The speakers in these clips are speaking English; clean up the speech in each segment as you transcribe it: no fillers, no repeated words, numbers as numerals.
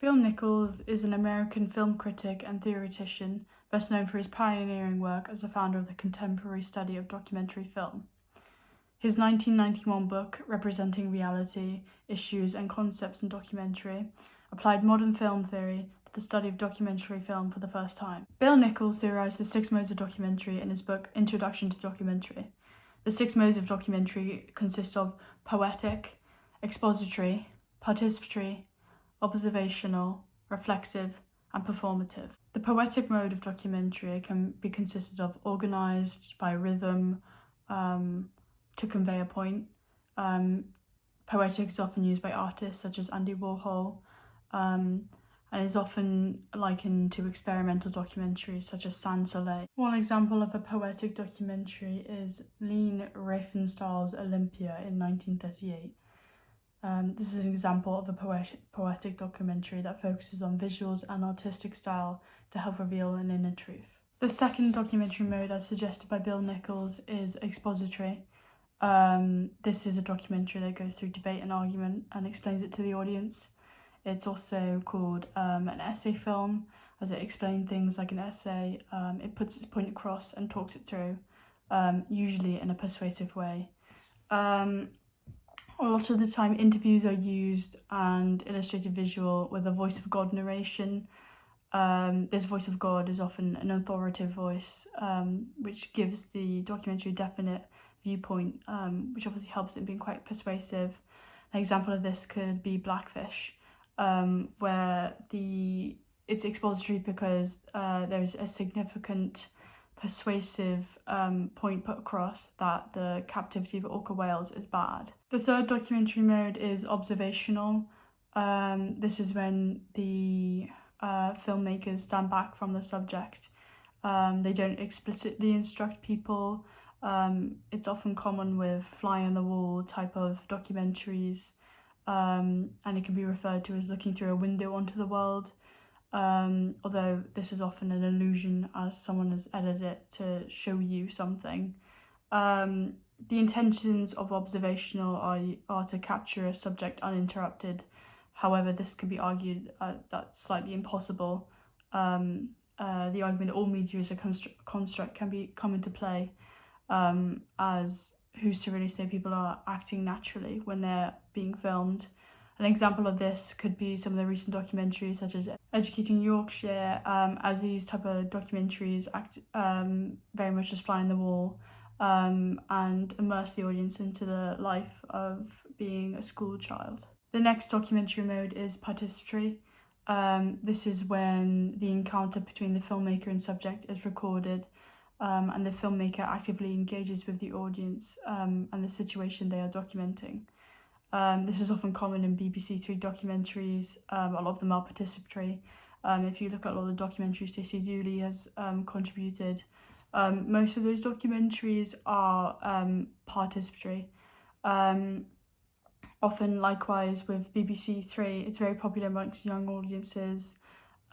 Bill Nichols is an American film critic and theoretician, best known for his pioneering work as the founder of the contemporary study of documentary film. His 1991 book, Representing Reality, Issues and Concepts in Documentary, applied modern film theory to the study of documentary film for the first time. Bill Nichols theorized the 6 modes of documentary in his book, Introduction to Documentary. The 6 modes of documentary consist of poetic, expository, participatory, observational, reflexive, and performative. The poetic mode of documentary can be consisted of organized by rhythm to convey a point. Poetic is often used by artists such as Andy Warhol, and is often likened to experimental documentaries such as Sans Soleil. One example of a poetic documentary is Lene Riefenstahl's Olympia in 1938. This is an example of a poetic documentary that focuses on visuals and artistic style to help reveal an inner truth. The second documentary mode, as suggested by Bill Nichols, is expository. This is a documentary that goes through debate and argument and explains it to the audience. It's also called an essay film, as it explains things like an essay. It puts its point across and talks it through, usually in a persuasive way. A lot of the time, interviews are used and illustrated visual with a voice of God narration. This voice of God is often an authoritative voice, which gives the documentary a definite viewpoint, which obviously helps it being quite persuasive. An example of this could be Blackfish, where it's expository because there's a significant persuasive point put across that the captivity of orca whales is bad. The third documentary mode is observational. This is when the filmmakers stand back from the subject. They don't explicitly instruct people. It's often common with fly on the wall type of documentaries, and it can be referred to as looking through a window onto the world. Although this is often an illusion as someone has edited it to show you something. The intentions of observational are to capture a subject uninterrupted. However, this can be argued that's slightly impossible. The argument that all media is a construct can come into play, as who's to really say people are acting naturally when they're being filmed. An example of this could be some of the recent documentaries such as Educating Yorkshire, as these type of documentaries act very much as fly on the wall, and immerse the audience into the life of being a school child. The next documentary mode is participatory. This is when the encounter between the filmmaker and subject is recorded, and the filmmaker actively engages with the audience and the situation they are documenting. This is often common in BBC Three documentaries. A lot of them are participatory. If you look at a lot of the documentaries Stacey Dooley has contributed, most of those documentaries are participatory. Often, likewise, with BBC Three, it's very popular amongst young audiences,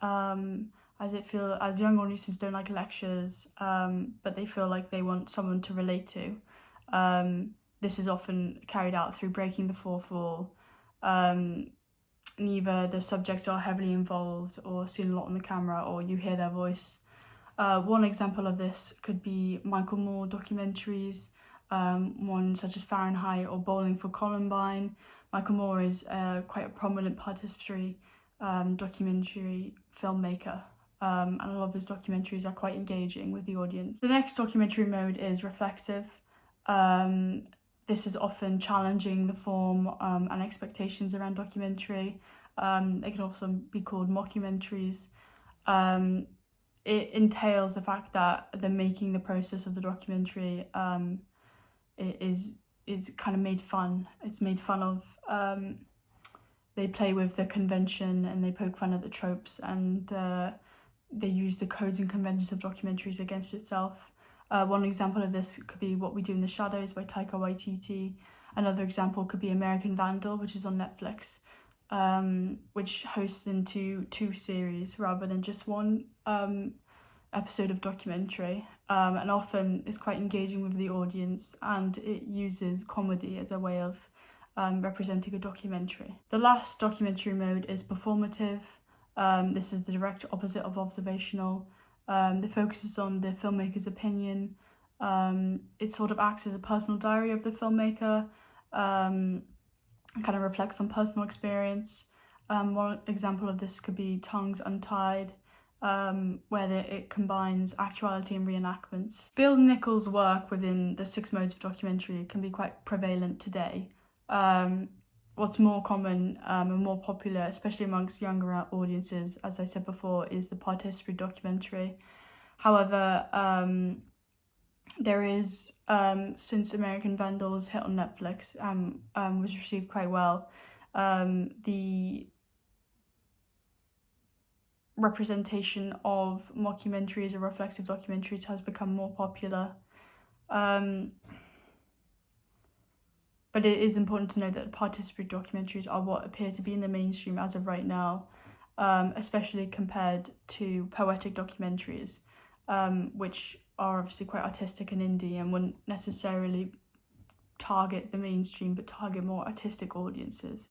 as young audiences don't like lectures, but they feel like they want someone to relate to. This is often carried out through breaking the fourth wall. Neither the subjects are heavily involved or seen a lot on the camera, or you hear their voice. One example of this could be Michael Moore documentaries, one such as Fahrenheit or Bowling for Columbine. Michael Moore is quite a prominent participatory documentary filmmaker, and a lot of his documentaries are quite engaging with the audience. The next documentary mode is reflexive. This is often challenging the form and expectations around documentary. They can also be called mockumentaries. It entails the fact that the making the process of the documentary is kind of made fun. It's made fun of. They play with the convention and they poke fun at the tropes, and they use the codes and conventions of documentaries against itself. One example of this could be What We Do in the Shadows by Taika Waititi. Another example could be American Vandal, which is on Netflix, which hosts into 2 series rather than just one episode of documentary, and often is quite engaging with the audience, and it uses comedy as a way of representing a documentary. The last documentary mode is performative. This is the direct opposite of observational. It focuses on the filmmaker's opinion. It sort of acts as a personal diary of the filmmaker, and kind of reflects on personal experience. One example of this could be Tongues Untied, where it combines actuality and reenactments. Bill Nichols' work within the 6 modes of documentary can be quite prevalent today. What's more common and more popular, especially amongst younger audiences, as I said before, is the participatory documentary. However, there is, since American Vandals hit on Netflix and was received quite well, the representation of mockumentaries or reflexive documentaries has become more popular. But it is important to know that participatory documentaries are what appear to be in the mainstream as of right now, especially compared to poetic documentaries, which are obviously quite artistic and indie and wouldn't necessarily target the mainstream but target more artistic audiences.